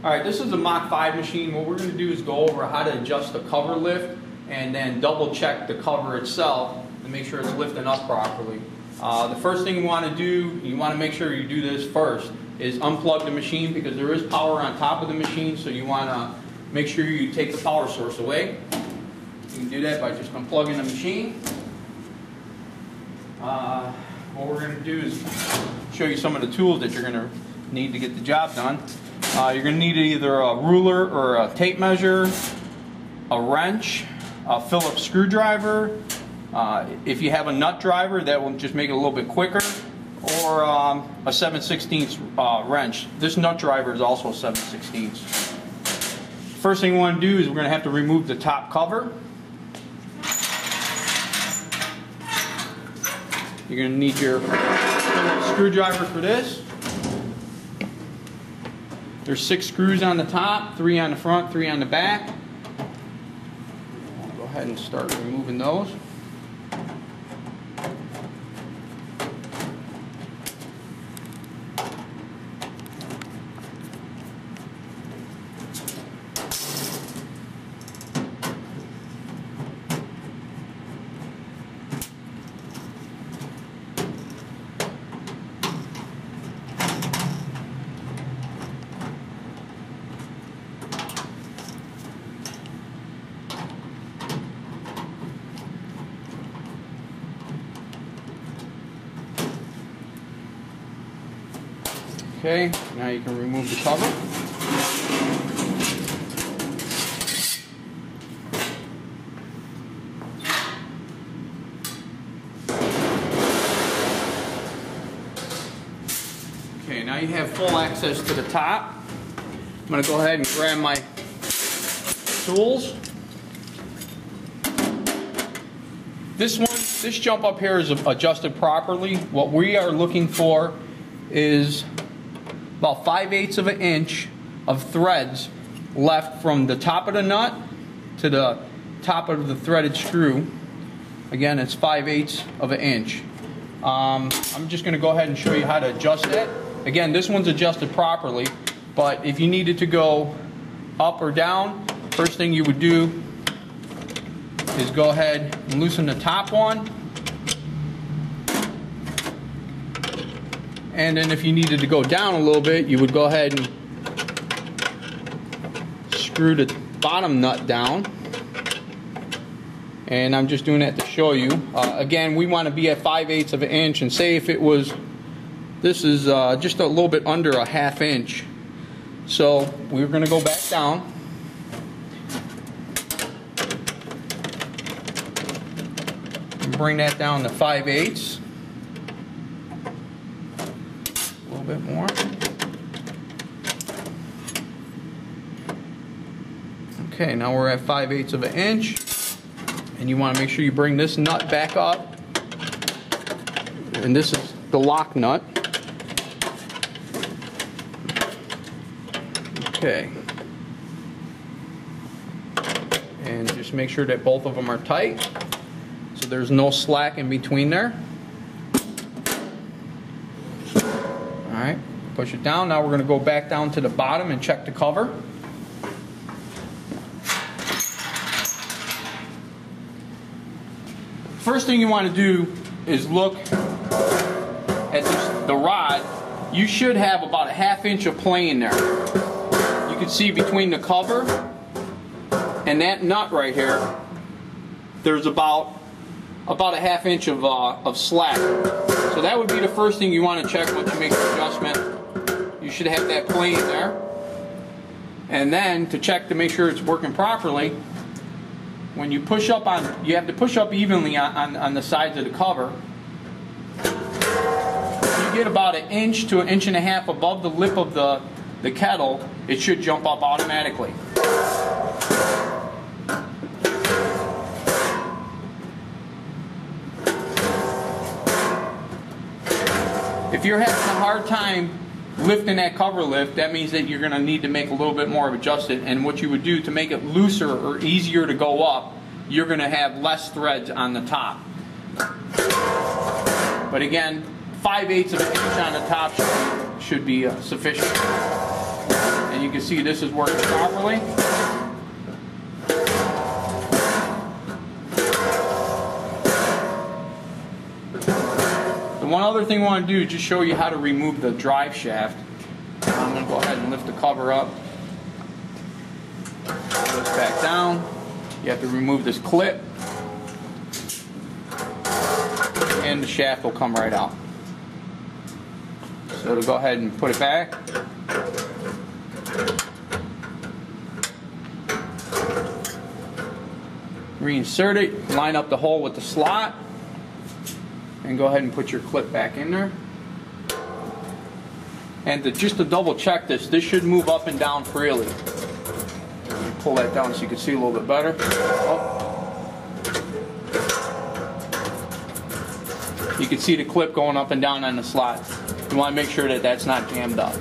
Alright, this is a Mach 5 machine. What we're going to do is go over how to adjust the cover lift and then double check the cover itself to make sure it's lifting up properly. The first thing you want to do, you want to make sure you do this first, is unplug the machine because there is power on top of the machine, so you want to make sure you take the power source away. You can do that by just unplugging the machine. What we're going to do is show you some of the tools that you're going to need to get the job done. You're going to need either a ruler or a tape measure, a wrench, a Phillips screwdriver. If you have a nut driver, that will just make it a little bit quicker, or a 7/16 wrench. This nut driver is also 7/16. First thing we want to do is we're going to have to remove the top cover. You're going to need your screwdriver for this. There's 6 screws on the top, 3 on the front, 3 on the back. I'll go ahead and start removing those. Okay, now you can remove the cover. Okay, now you have full access to the top. I'm going to go ahead and grab my tools. This jump up here is adjusted properly. What we are looking for is about 5/8 of an inch of threads left from the top of the nut to the top of the threaded screw. Again, it's 5/8 of an inch. I'm just going to go ahead and show you how to adjust it. Again, this one's adjusted properly, but if you needed to go up or down, first thing you would do is go ahead and loosen the top one. And then if you needed to go down a little bit, you would go ahead and screw the bottom nut down. And I'm just doing that to show you. Again, we want to be at 5/8 of an inch, and say if it was, this is just a little bit under a 1/2 inch. So we're going to go back down. And bring that down to 5/8. Bit more. Okay, now we're at 5/8 of an inch, and you want to make sure you bring this nut back up, and this is the lock nut. Okay, and just make sure that both of them are tight so there's no slack in between there. Alright, push it down. Now we're going to go back down to the bottom and check the cover. First thing you want to do is look at the rod. You should have about a 1/2 inch of play in there. You can see between the cover and that nut right here, there's about a 1/2 inch of slack. So that would be the first thing you want to check once you make the adjustment. You should have that plane there. And then to check to make sure it's working properly, when you push up on, you have to push up evenly on the sides of the cover. You get about 1 inch to 1.5 inches above the lip of the kettle, it should jump up automatically. If you're having a hard time lifting that cover lift, that means that you're going to need to make a little bit more of adjustment. And what you would do to make it looser or easier to go up, you're going to have less threads on the top. But again, 5/8 of an inch on the top should be sufficient. And you can see this is working properly. The one other thing I want to do is just show you how to remove the drive shaft. I'm going to go ahead and lift the cover up. Lift back down. You have to remove this clip. And the shaft will come right out. So to go ahead and put it back. Reinsert it, line up the hole with the slot, and go ahead and put your clip back in there. And just to double check this should move up and down freely. Pull that down so you can see a little bit better. Oh. You can see the clip going up and down on the slot. You want to make sure that that's not jammed up.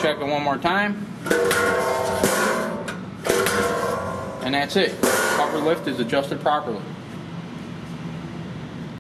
Check it one more time. And that's it. Cover lift is adjusted properly.